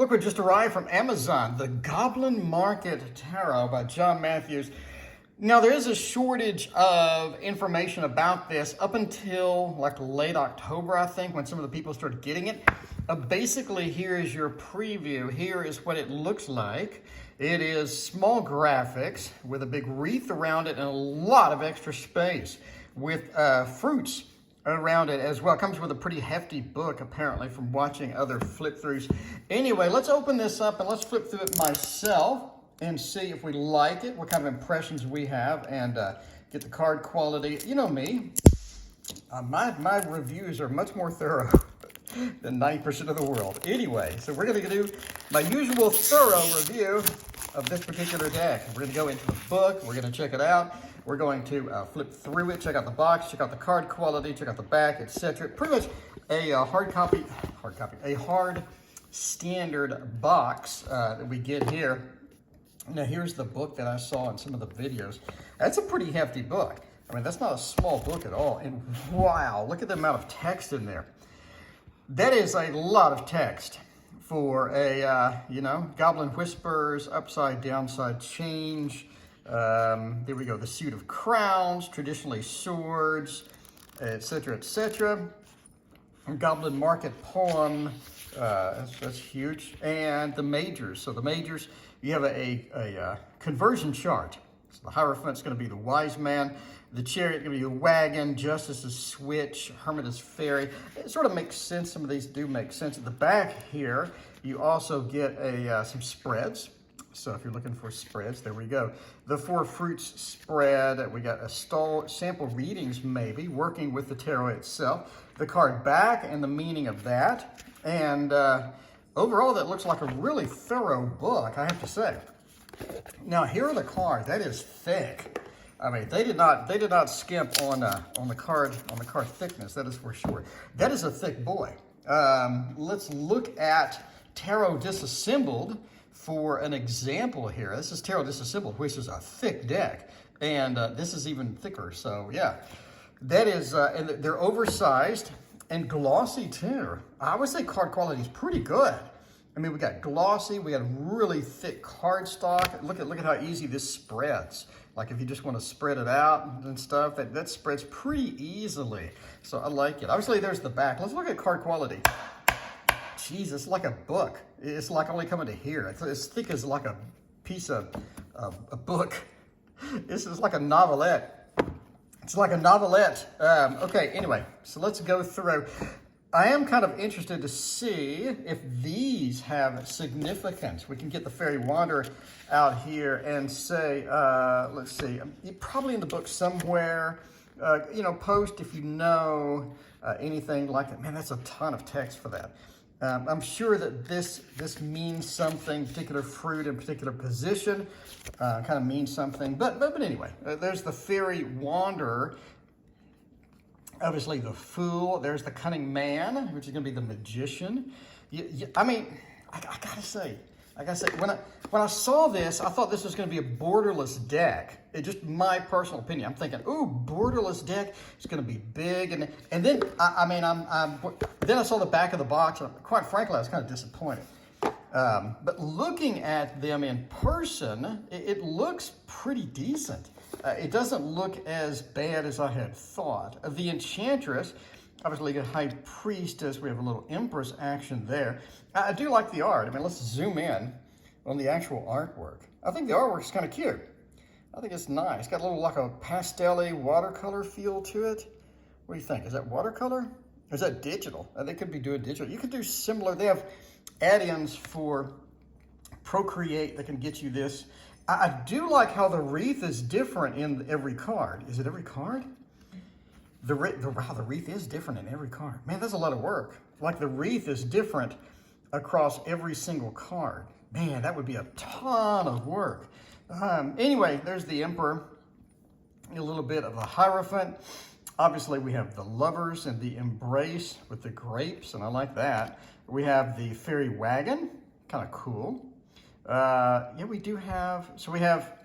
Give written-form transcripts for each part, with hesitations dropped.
Look what just arrived from Amazon, the Goblin Market Tarot by John Matthews. Now, there is a shortage of information about this up until like late October, I think, when some of the people started getting it. Basically, here is your preview. Here is what it looks like. It is small graphics with a big wreath around it and a lot of extra space with fruits around it as well. It comes with a pretty hefty book, apparently, from watching other flip-throughs. Anyway, let's open this up and let's flip through it myself and see if we like it, what kind of impressions we have, and get the card quality. You know me, my reviews are much more thorough than 90% of the world. Anyway, so we're going to do my usual thorough review of this particular deck. We're going to go into the book, we're going to check it out, we're going to flip through it, check out the box, check out the card quality, check out the back, etc. Pretty much a hard standard box that we get here. Now here's the book that I saw in some of the videos. That's a pretty hefty book. I mean, that's not a small book at all. And wow, look at the amount of text in there. That is a lot of text for a, Goblin Whispers, Upside Downside Change. There we go, the Suit of Crowns, traditionally swords, etc., etc. Goblin Market Poem, that's huge. And the majors. So the majors, you have a conversion chart. So the Hierophant's going to be the wise man. The Chariot is going to be the wagon. Justice is switch. Hermit is fairy. It sort of makes sense. Some of these do make sense. At the back here, you also get some spreads. So if you're looking for spreads, there we go. The Four Fruits spread. We got a sample readings, maybe, working with the tarot itself. The card back and the meaning of that. And overall, that looks like a really thorough book, I have to say. Now, here are the cards. That is thick. I mean, they did not skimp on the card thickness. That is for sure. That is a thick boy. Let's look at Tarot Disassembled for an example here. This is Tarot Disassembled, which is a thick deck, and this is even thicker. So yeah, that is, and they're oversized and glossy too. I would say card quality is pretty good. I mean, we got glossy, we got really thick cardstock. Look at how easy this spreads. Like if you just want to spread it out and stuff, that spreads pretty easily. So I like it. Obviously, there's the back. Let's look at card quality. Jeez, it's like a book. It's like only coming to here. It's as thick as like a piece of a book. This is like a novelette. It's like a novelette. Okay, anyway, so let's go through. I am kind of interested to see if these have significance. We can get the Fairy Wanderer out here and say, let's see, probably in the book somewhere, post if you know anything like that. Man, that's a ton of text for that. I'm sure that this means something, particular fruit in particular position, kind of means something. But anyway, there's the Fairy Wanderer. Obviously, the Fool. There's the Cunning Man, which is going to be the Magician. I mean, I gotta say, when I saw this, I thought this was going to be a borderless deck. It's just my personal opinion. I'm thinking, ooh, borderless deck. It's going to be big, and then then I saw the back of the box, and quite frankly, I was kind of disappointed. But looking at them in person, it looks pretty decent. It doesn't look as bad as I had thought. The Enchantress, obviously a High Priestess. We have a little Empress action there. I do like the art. I mean, let's zoom in on the actual artwork. I think the artwork's kind of cute. I think it's nice. It's got a little like a pastel-y watercolor feel to it. What do you think? Is that watercolor? Or is that digital? They could be doing digital. You could do similar. They have add-ins for Procreate that can get you this. I do like how the wreath is different in every card. Is it every card? Wow, the wreath is different in every card. Man, that's a lot of work. Like the wreath is different across every single card. Man, that would be a ton of work. Anyway, there's the Emperor. A little bit of the Hierophant. Obviously, we have the Lovers and the Embrace with the grapes, and I like that. We have the Fairy Wagon, kind of cool. Yeah, we do have, so we have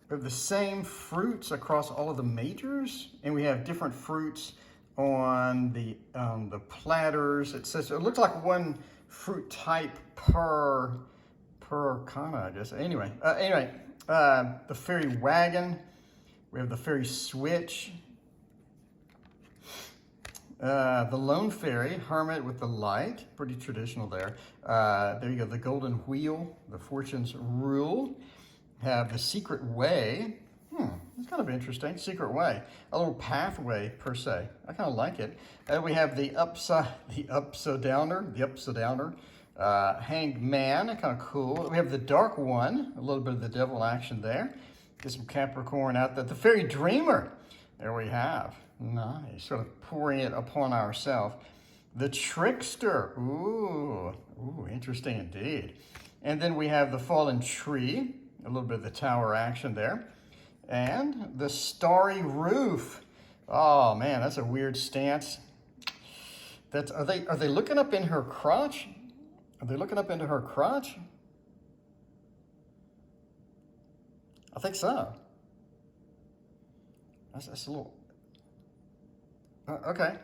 the same fruits across all of the majors, and we have different fruits on the platters. It says, it looks like one fruit type per Arcana, I guess. Anyway, the fairy wagon. We have the fairy switch. The lone fairy, hermit with the light, pretty traditional there. There you go, the golden wheel, the fortune's rule. Have the secret way. It's kind of interesting, secret way. A little pathway, per se. I kind of like it. We have the upside downer, hanged man, kind of cool. We have the dark one, a little bit of the devil action there. Get some Capricorn out there. The fairy dreamer, there we have. Nice, sort of pouring it upon ourselves. The trickster, ooh, interesting indeed. And then we have the fallen tree, a little bit of the tower action there. And the starry roof. Oh man, that's a weird stance. Are they looking up in her crotch? Are they looking up into her crotch? I think so. That's a little... okay.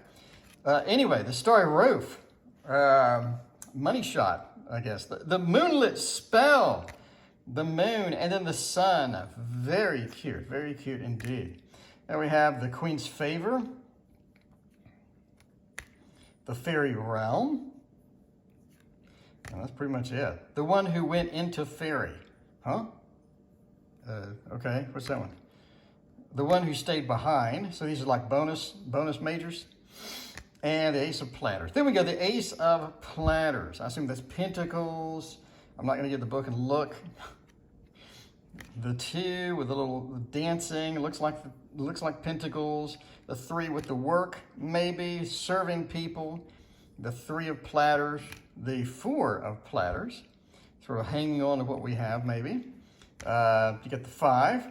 Anyway, the starry roof. Money shot, I guess. The moonlit spell. The moon and then the sun. Very cute indeed. Then we have the Queen's favor. The fairy realm. And that's pretty much it. The one who went into fairy. Huh? Okay, what's that one? The one who stayed behind. So these are like bonus majors. And the ace of platters. Then we go the ace of platters. I assume that's pentacles. I'm not going to get the book and look. The 2 with a little dancing. It looks like pentacles. The 3 with the work, maybe serving people. The 3 of platters. The 4 of platters. Sort of hanging on to what we have, maybe. You get the 5.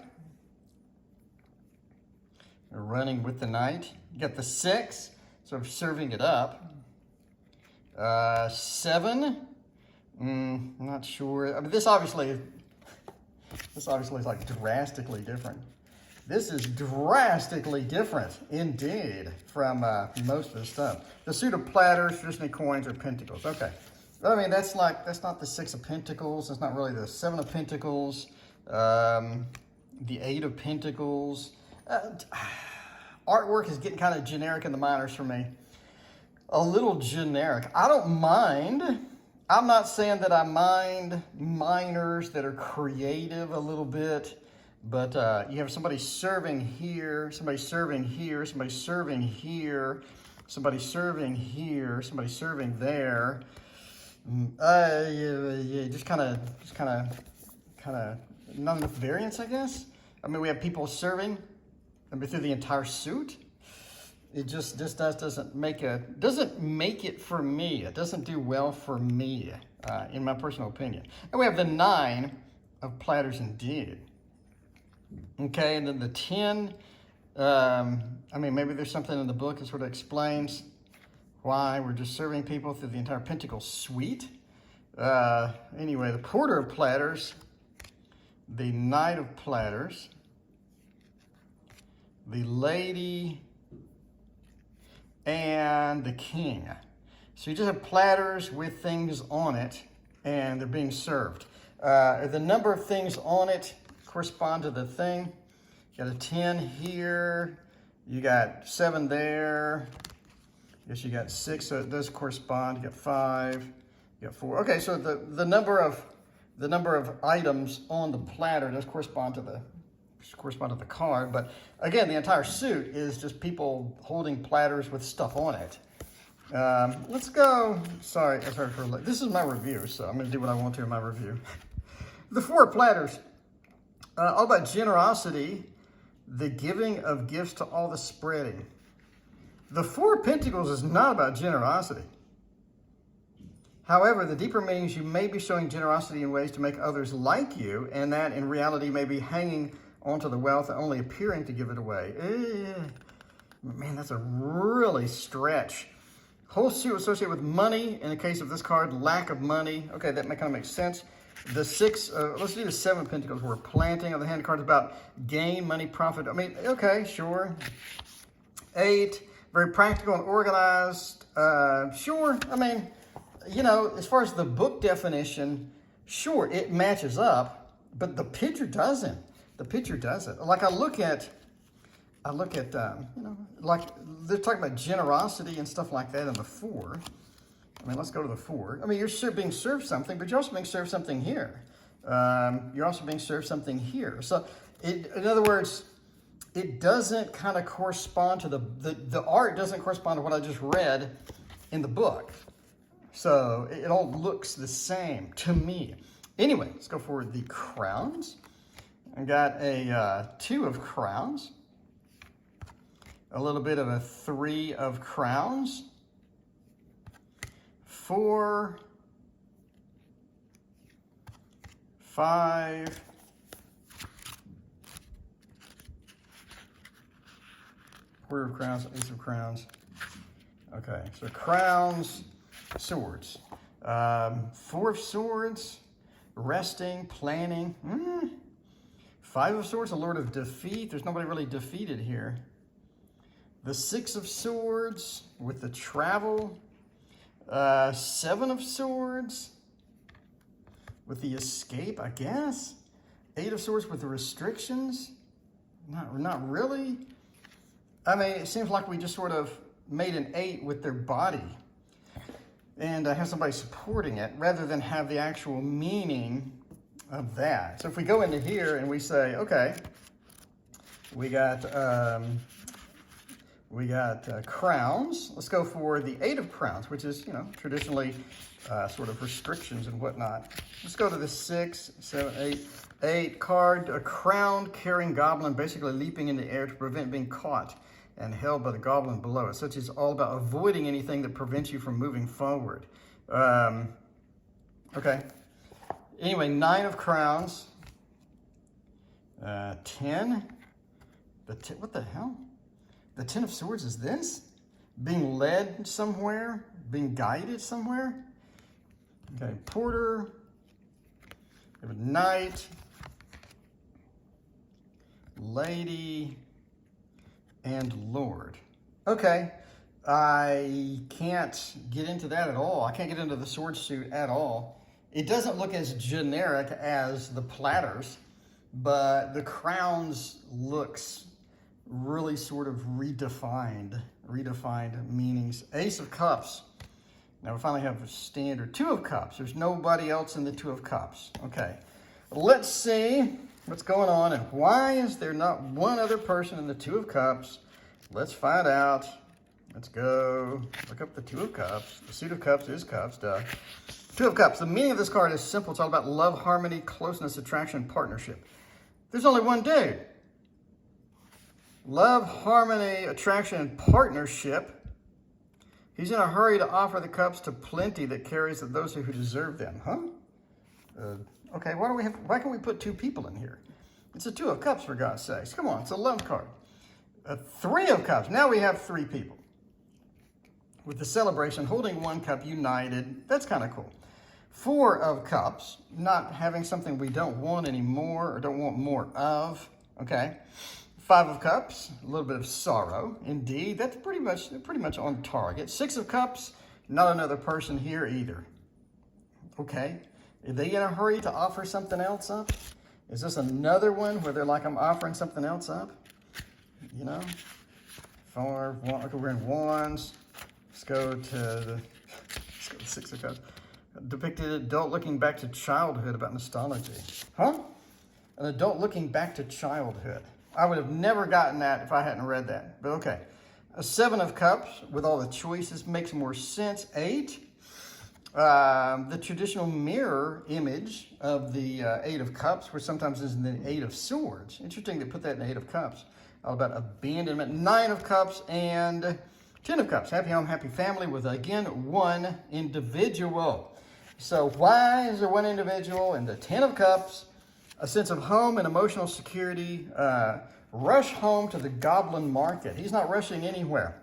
Running with the knight. You got the 6. Sort of serving it up. 7. I'm not sure. I mean, this obviously is like drastically different. This is drastically different indeed from most of the stuff. The suit of platters, traditionally coins or pentacles. Okay. I mean, that's not the 6 of pentacles. That's not really the 7 of pentacles. The 8 of pentacles. Artwork is getting kind of generic in the minors for me. A little generic. I don't mind. I'm not saying that I mind minors that are creative a little bit, but you have somebody serving here, somebody serving here, somebody serving here, somebody serving here, somebody serving there. Just kind of not enough variance, I guess. I mean, we have people serving, through the entire suit. It just doesn't make it for me. It doesn't do well for me, in my personal opinion. And we have the 9 of platters indeed. Okay, and then the 10. I mean, maybe there's something in the book that sort of explains why we're just serving people through the entire pentacle suite. Anyway, the porter of platters, the knight of platters, the lady, and the king. So you just have platters with things on it, and they're being served. The number of things on it correspond to the thing. You got a 10 here. You got 7 there. I guess you got 6, so it does correspond. You got 5. You got 4. Okay, so the number of items on the platter does correspond to the card, but again, the entire suit is just people holding platters with stuff on it. Let's go. Sorry for this is my review, so I'm going to do what I want to in my review. The 4 platters, all about generosity, the giving of gifts to all the spreading. The 4 of Pentacles is not about generosity. However, the deeper meanings, you may be showing generosity in ways to make others like you, and that in reality may be hanging onto the wealth and only appearing to give it away. Man, that's a really stretch. Whole suit associated with money. In the case of this card, lack of money. Okay, that kind of makes sense. The 6, let's do the 7 of Pentacles. We're planting. On the hand card about gain, money, profit. I mean, okay, sure. 8, very practical and organized. Sure, I mean, you know, as far as the book definition, sure, it matches up, but the picture doesn't. The picture doesn't. Like I look at, you know, like they're talking about generosity and stuff like that in the 4. I mean, let's go to the 4. I mean, you're being served something, but you're also being served something here. You're also being served something here. So, in other words, it doesn't kind of correspond to the art doesn't correspond to what I just read in the book. So, it all looks the same to me. Anyway, let's go for the crowns. I got a 2 of crowns, a little bit of a 3 of crowns, 4, 5, 4 of crowns, Ace of crowns. Okay, so crowns, swords. 4 of swords, resting, planning. 5 of swords, a lord of defeat. There's nobody really defeated here. The 6 of swords with the travel. 7 of swords with the escape, I guess. 8 of swords with the restrictions. Not really. I mean, it seems like we just sort of made an 8 with their body and have somebody supporting it rather than have the actual meaning of that. So if we go into here and we say, okay, we got crowns. Let's go for the 8 of crowns, which is, you know, traditionally sort of restrictions and whatnot. Let's go to the 6, 7, 8. 8 card, a crown carrying goblin, basically leaping in the air to prevent being caught and held by the goblin below it. Such is all about avoiding anything that prevents you from moving forward. Okay. Anyway, 9 of crowns. 10. What the hell? The 10 of swords is this? Being led somewhere? Being guided somewhere? Okay, porter. We have a knight. Lady. And lord. Okay, I can't get into that at all. I can't get into the sword suit at all. It doesn't look as generic as the platters, but the crowns looks really sort of redefined meanings. Ace of cups. Now we finally have a standard 2 of cups. There's nobody else in the 2 of cups. Okay, let's see what's going on and why is there not one other person in the 2 of cups? Let's find out. Let's go look up the 2 of cups. The suit of cups is cups, duh. 2 of cups. The meaning of this card is simple. It's all about love, harmony, closeness, attraction, partnership. There's only one dude. Love, harmony, attraction, and partnership. He's in a hurry to offer the cups to plenty that carries to those who deserve them. Huh? Okay, why can't we put 2 people in here? It's a 2 of cups, for God's sakes. Come on, it's a love card. A 3 of cups. Now we have 3 people. With the celebration, holding 1 cup united. That's kind of cool. 4 of cups, not having something we don't want anymore or don't want more of. Okay. 5 of cups, a little bit of sorrow. Indeed, that's pretty much on target. 6 of cups, not another person here either. Okay. Are they in a hurry to offer something else up? Is this another one where they're like, I'm offering something else up? You know? 4, 1, okay, we're in wands. Let's go to the 6 of cups. Depicted adult looking back to childhood about nostalgia. Huh? An adult looking back to childhood. I would have never gotten that if I hadn't read that, but okay. A 7 of cups with all the choices makes more sense. 8. The traditional mirror image of the 8 of cups, which sometimes is the 8 of swords. Interesting to put that in the 8 of cups. All about abandonment. 9 of cups and 10 of cups. Happy home, happy family with, again, 1 individual. So why is there 1 individual in the 10 of cups? A sense of home and emotional security. Rush home to the Goblin market. He's not rushing anywhere.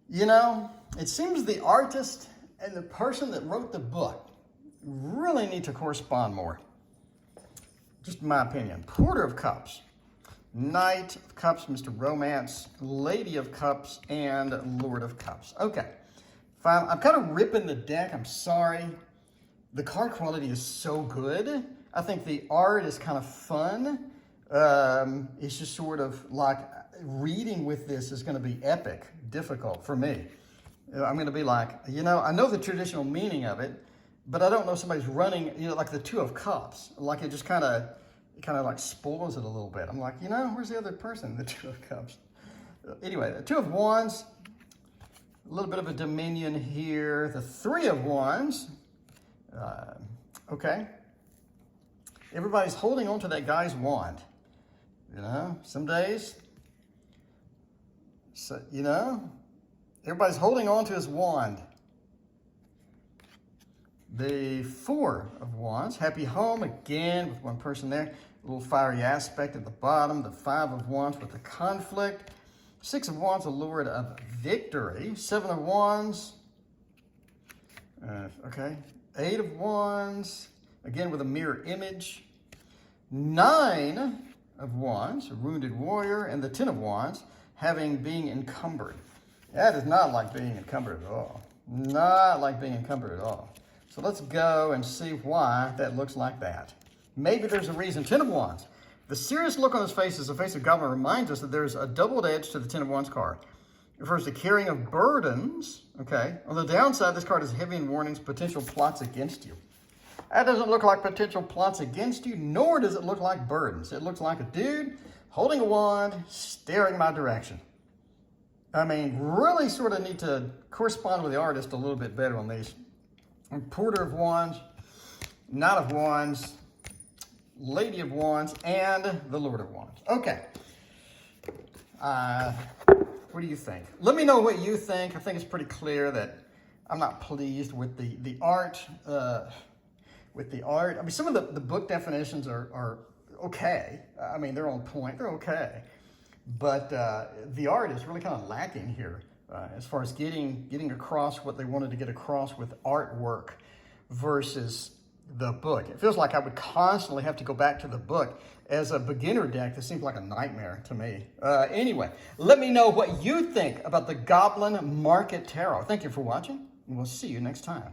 You know, it seems the artist and the person that wrote the book really need to correspond more. Just my opinion. Porter of cups. Knight of cups, Mr. Romance. Lady of cups and Lord of cups. Okay. Fine. I'm kind of ripping the deck. I'm sorry. The card quality is so good. I think the art is kind of fun. It's just sort of like reading with this is going to be epic, difficult for me. I'm going to be like, I know the traditional meaning of it, but I don't know somebody's running, like the Two of Cups. Like it just kind of like spoils it a little bit. I'm like, where's the other person? The Two of Cups. Anyway, the Two of Wands, a little bit of a dominion here. The Three of Wands. Okay. Everybody's holding on to that guy's wand. Some days, everybody's holding on to his wand. The Four of Wands, happy home again with one person there. A little fiery aspect at the bottom. The Five of Wands with the conflict. Six of Wands, the Lord of victory. Seven of Wands. Okay. Eight of Wands, again with a mirror image. Nine of Wands, a wounded warrior, and the Ten of Wands, being encumbered. That is not like being encumbered at all. Not like being encumbered at all. So let's go and see why that looks like that. Maybe there's a reason. Ten of Wands. The serious look on his face as the face of Goblin reminds us that there's a doubled edge to the Ten of Wands card. It refers to carrying of burdens. Okay. On the downside, this card is heavy in warnings, potential plots against you. That doesn't look like potential plots against you, nor does it look like burdens. It looks like a dude holding a wand, staring my direction. I mean, really sort of need to correspond with the artist a little bit better on these. Porter of Wands, Knight of Wands, Lady of Wands, and the Lord of Wands. Okay. What do you think? Let me know what you think. I think it's pretty clear that I'm not pleased with the art. I mean, some of the book definitions are okay. I mean, they're on point. They're okay. But the art is really kind of lacking here as far as getting across what they wanted to get across with artwork versus the book. It feels like I would constantly have to go back to the book. As a beginner deck, this seems like a nightmare to me. Anyway, let me know what you think about the Goblin Market Tarot. Thank you for watching, and we'll see you next time.